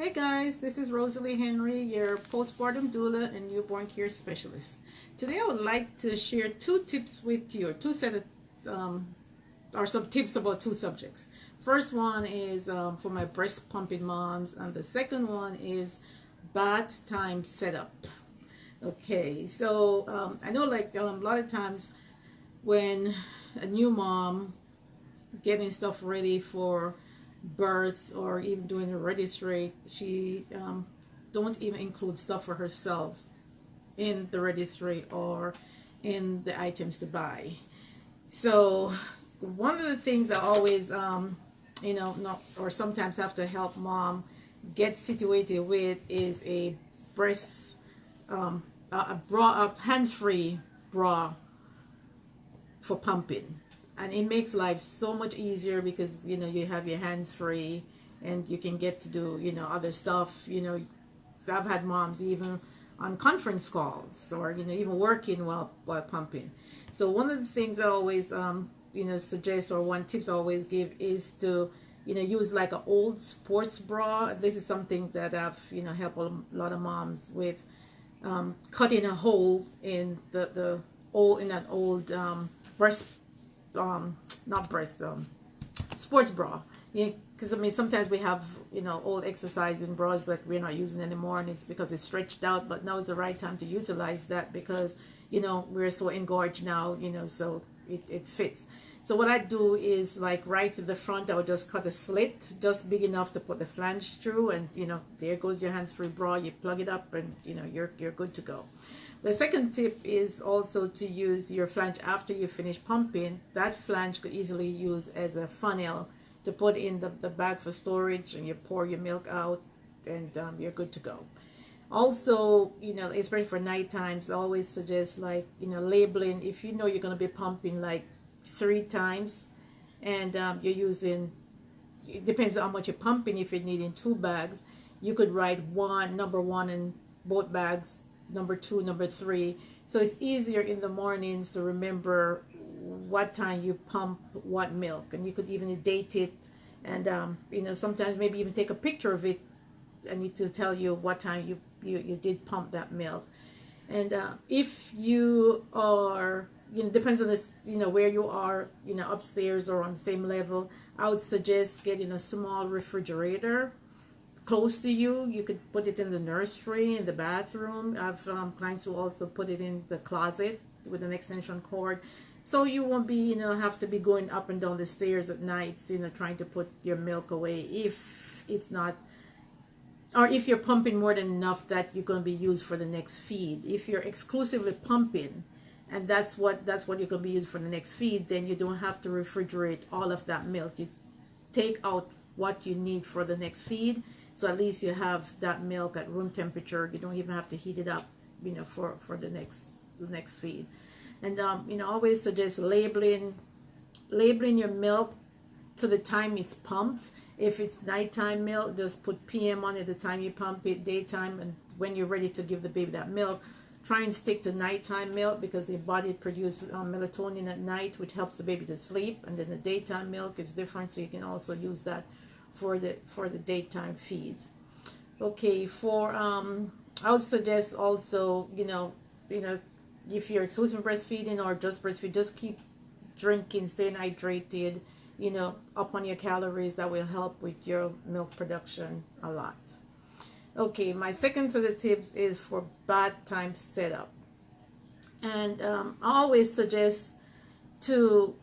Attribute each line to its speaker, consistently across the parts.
Speaker 1: Hey guys, this is Rosalee Henry, your postpartum doula and newborn care specialist. Today I would like to share two tips with you, or two set of, or some tips about two subjects. First one is for my breast pumping moms, and the second one is bath time setup. Okay, so I know like a lot of times when a new mom getting stuff ready for birth or even doing the registry, she don't even include stuff for herself in the registry or in the items to buy. So one of the things I always not or sometimes have to help mom get situated with is a breast a bra, a hands-free bra for pumping, and it makes life so much easier because you have your hands free and you can get to do other stuff. I've had moms even on conference calls or even working while pumping. So one of the things I always suggest, or one tips I always give, is to use like an old sports bra. This is something that I've helped a lot of moms with, cutting a hole in the old, in that old breast, not breast, sports bra. Because I mean, sometimes we have old exercising bras that we're not using anymore, and it's because it's stretched out. But now is the right time to utilize that because we're so engorged now. So it fits. So what I do is, like, right to the front, I would just cut a slit just big enough to put the flange through, and there goes your hands-free bra. You plug it up, and you're good to go. The second tip is also to use your flange after you finish pumping. That flange could easily use as a funnel to put in the bag for storage, and you pour your milk out, and you're good to go. Also, especially for night times, I always suggest, like, labeling. If you're going to be pumping like 3 times, and you're using, it depends on how much you're pumping. If you're needing 2 bags, you could write number 1 in both bags, number 2, number 3. So it's easier in the mornings to remember what time you pump what milk, and you could even date it, and sometimes maybe even take a picture of it, and it will tell you what time you did pump that milk. And if you are, depends on this, where you are, upstairs or on the same level, I would suggest getting a small refrigerator close to you. You could put it in the nursery, in the bathroom. I've clients who also put it in the closet with an extension cord, so you won't be have to be going up and down the stairs at nights trying to put your milk away if it's not, or if you're pumping more than enough that you're going to be used for the next feed. If you're exclusively pumping and that's what you're going to be used for the next feed, then you don't have to refrigerate all of that milk. You take out what you need for the next feed, so at least you have that milk at room temperature. You don't even have to heat it up for the next feed. And always suggest labeling your milk to the time it's pumped. If it's nighttime milk, just put PM on it the time you pump it. Daytime, and when you're ready to give the baby that milk, try and stick to nighttime milk because the body produces melatonin at night, which helps the baby to sleep. And then the daytime milk is different, so you can also use that for the daytime feeds. Okay, for I would suggest also, if you're exclusive breastfeeding or just breastfeed, just keep drinking, staying hydrated, up on your calories. That will help with your milk production a lot. Okay, my second set of tips is for bath time setup. And I always suggest to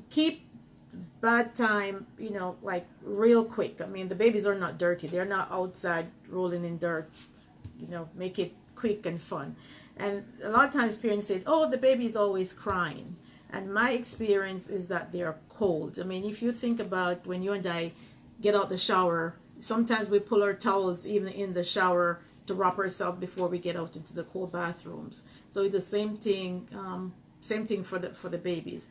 Speaker 1: keep bath time, like real quick. I mean, the babies are not dirty. They're not outside rolling in dirt. Make it quick and fun. And a lot of times parents say, oh, the baby is always crying. And my experience is that they are cold. I mean, if you think about when you and I get out the shower, sometimes we pull our towels even in the shower to wrap ourselves before we get out into the cold bathrooms. So it's the same thing for the babies.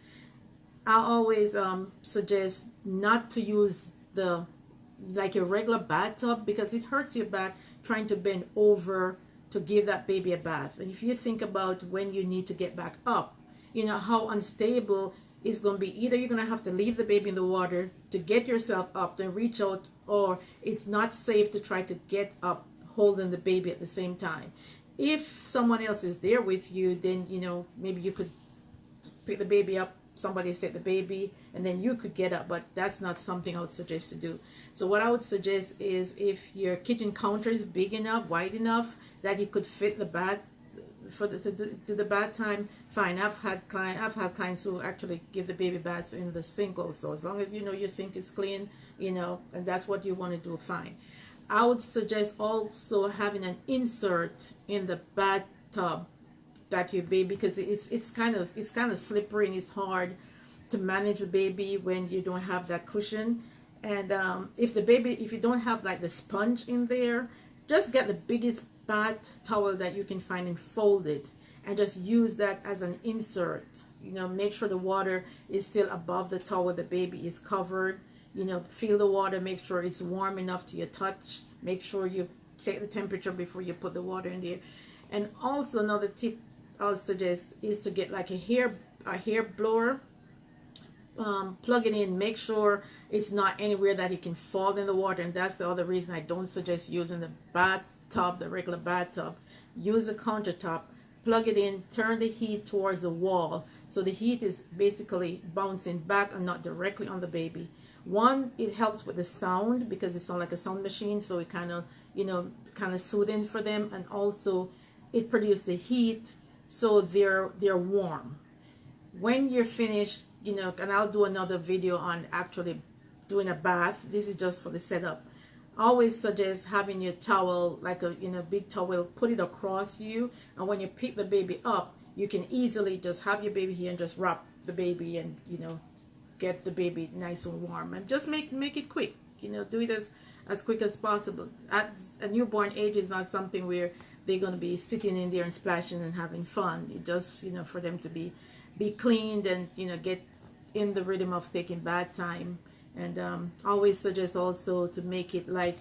Speaker 1: I always suggest not to use like your regular bathtub, because it hurts your back trying to bend over to give that baby a bath. And if you think about when you need to get back up, how unstable it's going to be. Either you're going to have to leave the baby in the water to get yourself up, then reach out or it's not safe to try to get up holding the baby at the same time. If someone else is there with you, then maybe you could pick the baby up, somebody take the baby, and then you could get up, but that's not something I would suggest to do. So what I would suggest is, if your kitchen counter is big enough, wide enough that you could fit the bath to do the bath time, fine. I've had clients who actually give the baby baths in the sink also, as long as your sink is clean, and that's what you want to do, fine. I would suggest also having an insert in the bathtub that your baby, because it's kind of slippery and it's hard to manage the baby when you don't have that cushion. And if you don't have like the sponge in there, just get the biggest bath towel that you can find and fold it, and just use that as an insert. Make sure the water is still above the towel, the baby is covered. Feel the water, make sure it's warm enough to your touch. Make sure you check the temperature before you put the water in there. And also another tip I'll suggest is to get like a hair blower. Plug it in, make sure it's not anywhere that it can fall in the water. And that's the other reason I don't suggest using the bathtub, the regular bathtub. Use the countertop, plug it in, turn the heat towards the wall, so the heat is basically bouncing back and not directly on the baby. One, it helps with the sound, because it sounds like a sound machine, so it kind of soothing for them. And also it produces the heat, so they're warm. When you're finished, and I'll do another video on actually doing a bath. This is just for the setup. I always suggest having your towel, like a big towel, put it across you, and when you pick the baby up, you can easily just have your baby here and just wrap the baby, and get the baby nice and warm, and just make it quick. Do it as quick as possible. At a newborn age is not something where they're going to be sitting in there and splashing and having fun. It just for them to be cleaned and get in the rhythm of taking bath time. And I always suggest also to make it like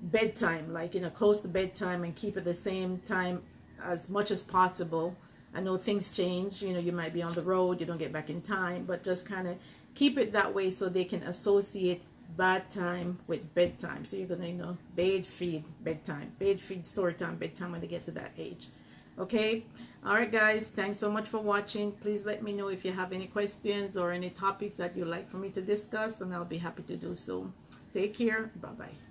Speaker 1: bedtime, like close to bedtime, and keep it the same time as much as possible. I know things change, you might be on the road, you don't get back in time, but just kind of keep it that way so they can associate bath time with bedtime. So you're gonna bathe, feed, bedtime, bathe, feed, story time, bedtime, when they get to that age. Okay, all right guys, thanks so much for watching. Please let me know if you have any questions or any topics that you'd like for me to discuss, and I'll be happy to do so. Take care. Bye bye.